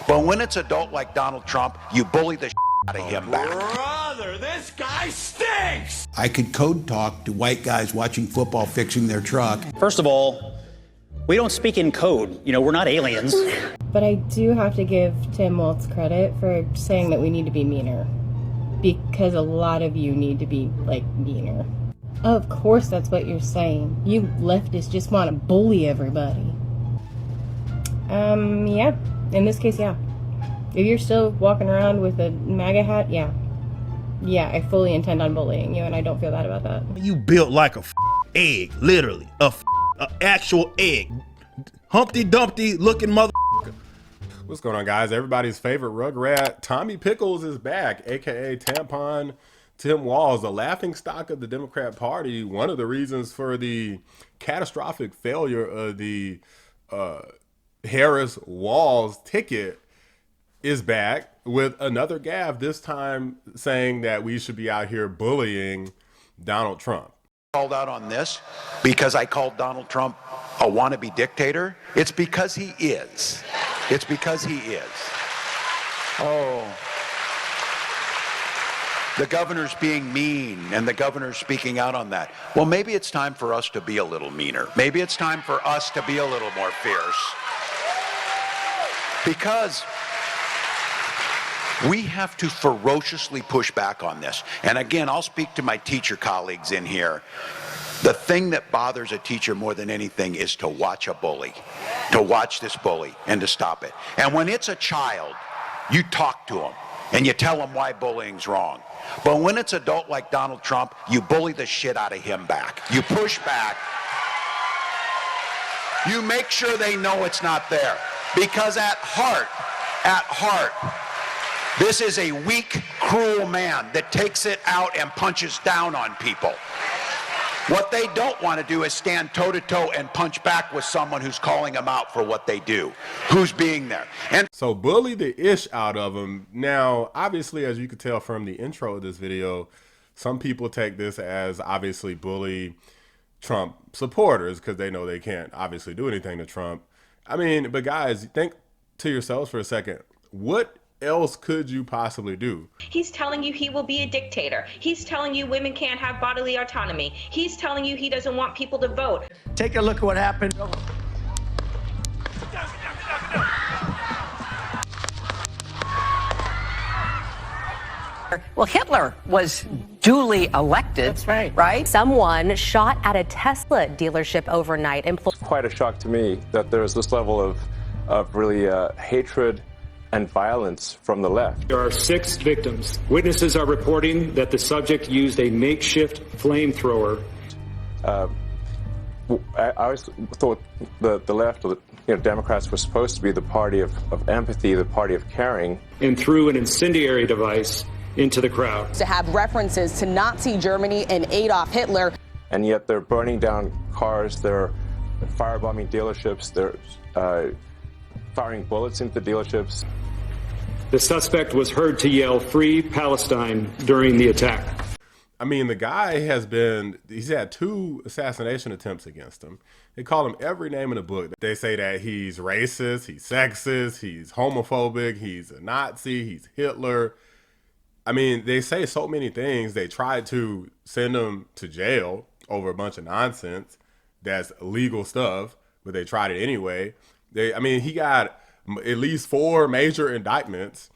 But when it's adult like Donald Trump, you bully the out of him back. Brother, this guy stinks! I could code talk to white guys watching football fixing their truck. First of all, we don't speak in code. You know, we're not aliens. But I do have to give Tim Walz credit for saying that we need to be meaner. Because a lot of you need to be, like, meaner. Of course that's what you're saying. You leftists just want to bully everybody. Yeah. In this case, yeah. If you're still walking around with a MAGA hat, yeah. Yeah, I fully intend on bullying you, and I don't feel bad about that. You built like a egg, literally. A actual egg. Humpty Dumpty looking mother. What's going on, guys? Everybody's favorite Rugrat, Tommy Pickles, is back, aka Tampon Tim Walz, the laughingstock of the Democrat Party. One of the reasons for the catastrophic failure of the Harris-Walz ticket is back with another gaffe, this time saying that we should be out here bullying Donald Trump. Called out on this because I called Donald Trump a wannabe dictator. It's because he is. It's because he is. Oh. The governor's being mean, and the governor's speaking out on that. Well, maybe it's time for us to be a little meaner. Maybe it's time for us to be a little more fierce. Because we have to ferociously push back on this. And again, I'll speak to my teacher colleagues in here. The thing that bothers a teacher more than anything is to watch a bully, to watch this bully and to stop it. And when it's a child, you talk to them and you tell them why bullying's wrong. But when it's adult like Donald Trump, you bully the shit out of him back. You push back. You make sure they know it's not there. Because at heart, this is a weak, cruel man that takes it out and punches down on people. What they don't want to do is stand toe-to-toe and punch back with someone who's calling them out for what they do, who's being there. And so bully the ish out of him. Now, obviously, as you could tell from the intro of this video, some people take this as obviously bully Trump supporters because they know they can't obviously do anything to Trump. I mean, but guys, think to yourselves for a second. What else could you possibly do? He's telling you he will be a dictator. He's telling you women can't have bodily autonomy. He's telling you he doesn't want people to vote. Take a look at what happened. Well, Hitler was duly elected. That's right. Right? Someone shot at a Tesla dealership overnight. It's quite a shock to me that there's this level of really hatred and violence from the left. There are 6 victims. Witnesses are reporting that the subject used a makeshift flamethrower. I always thought the left, or Democrats, were supposed to be the party of empathy, the party of caring. And threw an incendiary device into the crowd. To have references to Nazi Germany and Adolf Hitler. And yet they're burning down cars, they're firebombing dealerships, they're firing bullets into dealerships. The suspect was heard to yell, "Free Palestine," during the attack. I mean, the guy he's had 2 assassination attempts against him. They call him every name in the book. They say that he's racist, he's sexist, he's homophobic, he's a Nazi, he's Hitler. I mean, they say so many things. They tried to send him to jail over a bunch of nonsense that's illegal stuff, but they tried it anyway. He got at least 4 major indictments.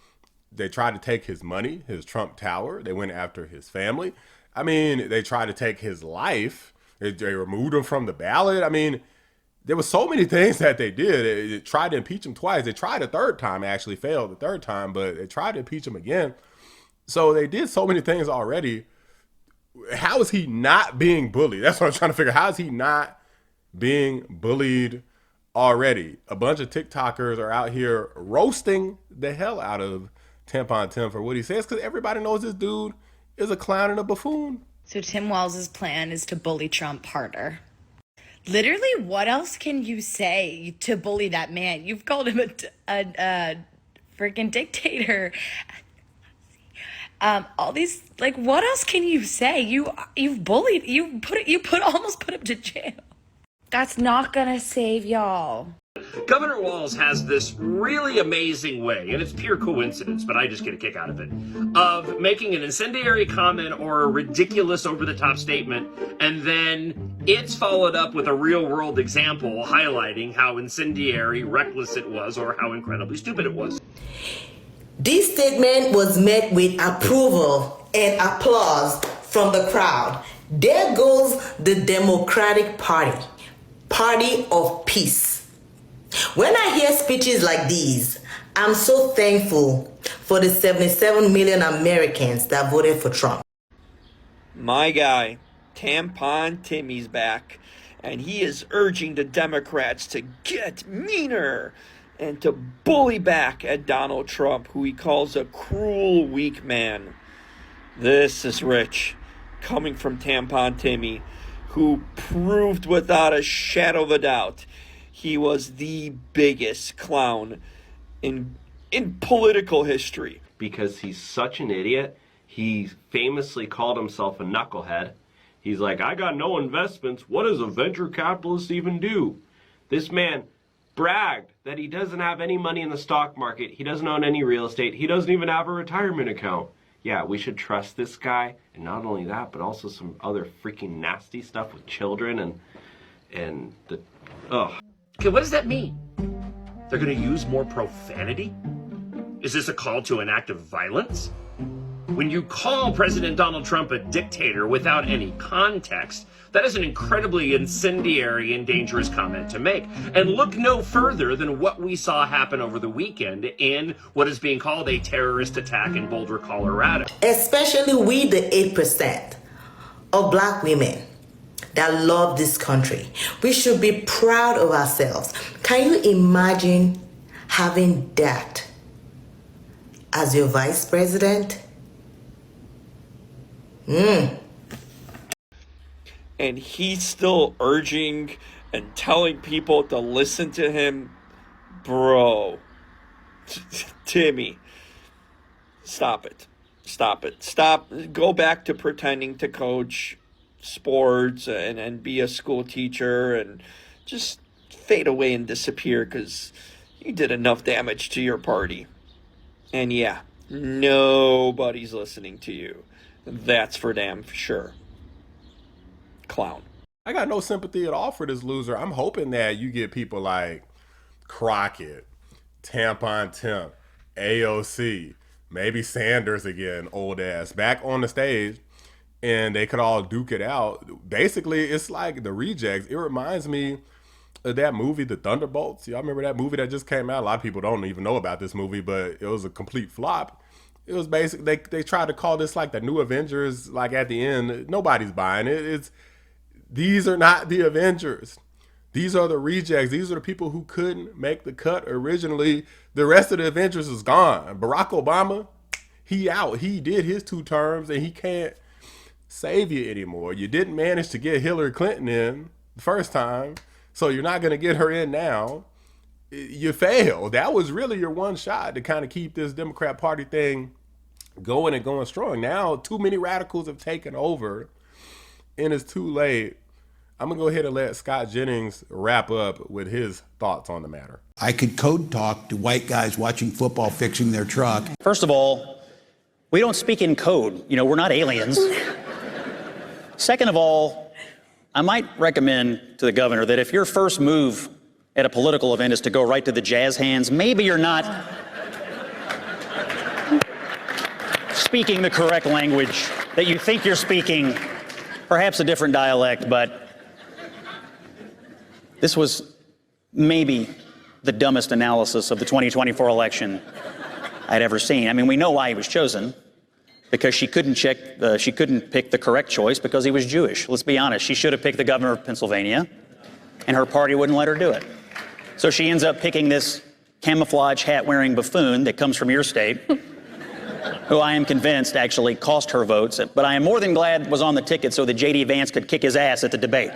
They tried to take his money, his Trump Tower. They went after his family. I mean, they tried to take his life. They removed him from the ballot. I mean, there were so many things that they did. They tried to impeach him twice. They tried a third time, actually failed the third time, but they tried to impeach him again. So they did so many things already. How is he not being bullied? That's what I'm trying to figure. How is he not being bullied already? A bunch of TikTokers are out here roasting the hell out of Tampon Tim for what he says because everybody knows this dude is a clown and a buffoon. So Tim Walz's plan is to bully Trump harder. Literally, what else can you say to bully that man? You've called him a freaking dictator. All these, like, what else can you say? You've bullied, almost put him to jail. That's not gonna save y'all. Governor Walz has this really amazing way, and it's pure coincidence, but I just get a kick out of it, of making an incendiary comment or a ridiculous over-the-top statement, and then it's followed up with a real-world example highlighting how incendiary, reckless it was, or how incredibly stupid it was. This statement was met with approval and applause from the crowd. There goes the Democratic Party, party of peace. When I hear speeches like these, I'm so thankful for the 77 million Americans that voted for Trump. My guy, Tampon Timmy's back, and he is urging the Democrats to get meaner and to bully back at Donald Trump, who he calls a cruel, weak man. This is rich, coming from Tampon Timmy, who proved without a shadow of a doubt he was the biggest clown in political history. Because he's such an idiot, he famously called himself a knucklehead. He's like, I got no investments. What does a venture capitalist even do? This man bragged that he doesn't have any money in the stock market. He doesn't own any real estate. He doesn't even have a retirement account. Yeah, we should trust this guy. And not only that, but also some other freaking nasty stuff with children and the, ugh. Okay, what does that mean? They're gonna use more profanity? Is this a call to an act of violence? When you call President Donald Trump a dictator without any context, that is an incredibly incendiary and dangerous comment to make. And look no further than what we saw happen over the weekend in what is being called a terrorist attack in Boulder, Colorado. Especially we, the 8% of black women that love this country. We should be proud of ourselves. Can you imagine having that as your vice president? And he's still urging and telling people to listen to him. Bro, Timmy, stop it. Stop it. Stop. Go back to pretending to coach sports and be a school teacher and just fade away and disappear, because you did enough damage to your party. And yeah, nobody's listening to you. That's for damn sure. Clown. I got no sympathy at all for this loser. I'm hoping that you get people like Crockett, Tampon Tim, AOC, maybe Sanders again, old ass, back on the stage, and they could all duke it out. Basically, it's like the rejects. It reminds me of that movie, The Thunderbolts. Y'all remember that movie that just came out? A lot of people don't even know about this movie, but it was a complete flop. It was basically, they tried to call this like the new Avengers, like at the end. Nobody's buying it. These are not the Avengers. These are the rejects. These are the people who couldn't make the cut originally. The rest of the Avengers is gone. Barack Obama, he out. He did his 2 terms and he can't save you anymore. You didn't manage to get Hillary Clinton in the first time, so you're not going to get her in now. You failed. That was really your one shot to kind of keep this Democrat Party thing going and going strong. Now, too many radicals have taken over and it's too late. I'm going to go ahead and let Scott Jennings wrap up with his thoughts on the matter. I could code talk to white guys watching football fixing their truck. First of all, we don't speak in code. You know, we're not aliens. Second of all, I might recommend to the governor that if your first move at a political event is to go right to the jazz hands, maybe you're not speaking the correct language that you think you're speaking, perhaps a different dialect, but this was maybe the dumbest analysis of the 2024 election I'd ever seen. I mean, we know why he was chosen, because she couldn't pick the correct choice because he was Jewish. Let's be honest, she should have picked the governor of Pennsylvania, and her party wouldn't let her do it. So she ends up picking this camouflage hat-wearing buffoon that comes from your state, who I am convinced actually cost her votes, but I am more than glad was on the ticket so that J.D. Vance could kick his ass at the debate.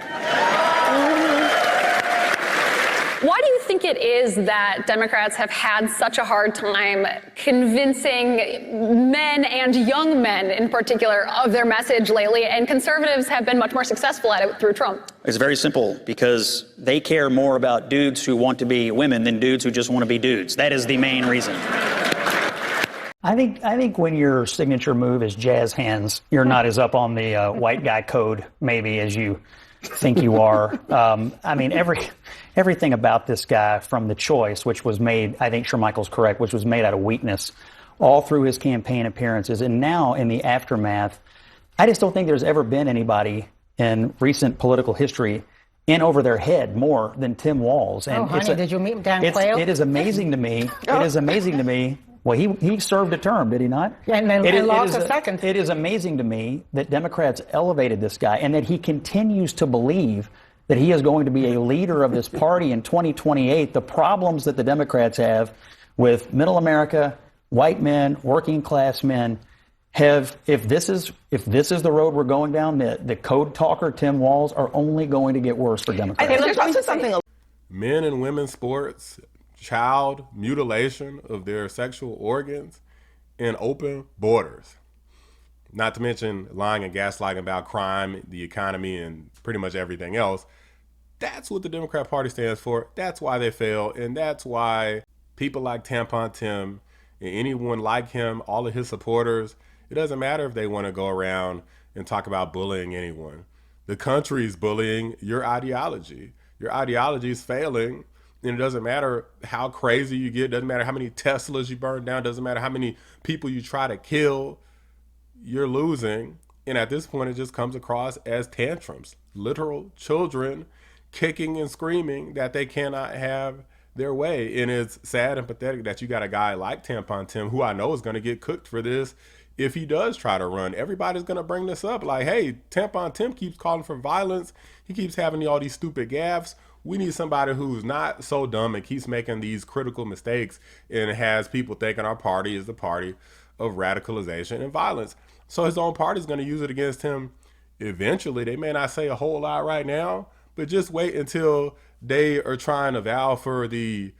Why do you think it is that Democrats have had such a hard time convincing men and young men in particular of their message lately, and conservatives have been much more successful at it through Trump? It's very simple, because they care more about dudes who want to be women than dudes who just want to be dudes. That is the main reason. I think when your signature move is jazz hands, you're not as up on the white guy code maybe as you think you are. I mean, everything about this guy, from the choice, which was made, I think Shermichael's correct, which was made out of weakness, all through his campaign appearances, and now in the aftermath, I just don't think there's ever been anybody in recent political history in over their head more than Tim Walz. And did you meet Dan Quayle? It is amazing to me. It is amazing to me. Well, he served a term, did he not? Yeah, and then lost a second. It is amazing to me that Democrats elevated this guy and that he continues to believe that he is going to be a leader of this party in 2028. The problems that the Democrats have with middle America, white men, working class men, if this is the road we're going down, the code talker Tim Walz are only going to get worse for Democrats. There's also something. Men and women's sports, child mutilation of their sexual organs, and open borders. Not to mention lying and gaslighting about crime, the economy, and pretty much everything else. That's what the Democrat Party stands for. That's why they fail, and that's why people like Tampon Tim and anyone like him, all of his supporters, it doesn't matter if they want to go around and talk about bullying anyone. The country's bullying your ideology. Your ideology is failing, and it doesn't matter how crazy you get. It doesn't matter how many Teslas you burn down. It doesn't matter how many people you try to kill. You're losing. And at this point, it just comes across as tantrums. Literal children kicking and screaming that they cannot have their way. And it's sad and pathetic that you got a guy like Tampon Tim, who I know is going to get cooked for this if he does try to run. Everybody's going to bring this up. Like, hey, Tampon Tim keeps calling for violence. He keeps having all these stupid gaffes. We need somebody who's not so dumb and keeps making these critical mistakes and has people thinking our party is the party of radicalization and violence. So his own party is going to use it against him eventually. They may not say a whole lot right now, but just wait until they are trying to vow for the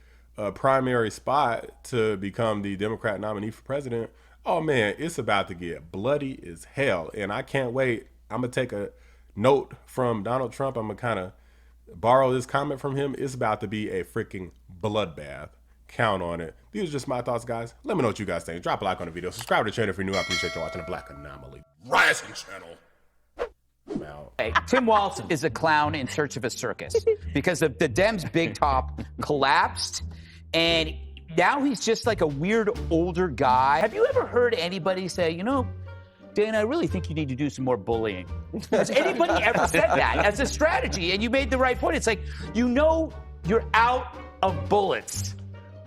primary spot to become the Democrat nominee for president. Oh man, it's about to get bloody as hell. And I can't wait. I'm going to take a note from Donald Trump. I'm going to kind of borrow this comment from him. It's about to be a freaking bloodbath. Count on it. These are just my thoughts, guys. Let me know what you guys think. Drop a like on the video. Subscribe to the channel if you're new. I appreciate you watching the Black Anomaly Rising channel. I'm out. Hey, Tim Walz is a clown in search of a circus because the Dems' big top collapsed, and now he's just like a weird older guy. Have you ever heard anybody say, you know, Dana, I really think you need to do some more bullying? Has anybody ever said that as a strategy? And you made the right point. It's like, you know, you're out of bullets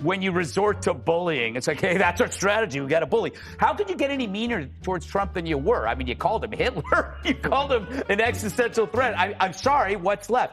when you resort to bullying. It's like, hey, that's our strategy. We got to bully. How could you get any meaner towards Trump than you were? I mean, you called him Hitler. You called him an existential threat. I'm sorry, what's left?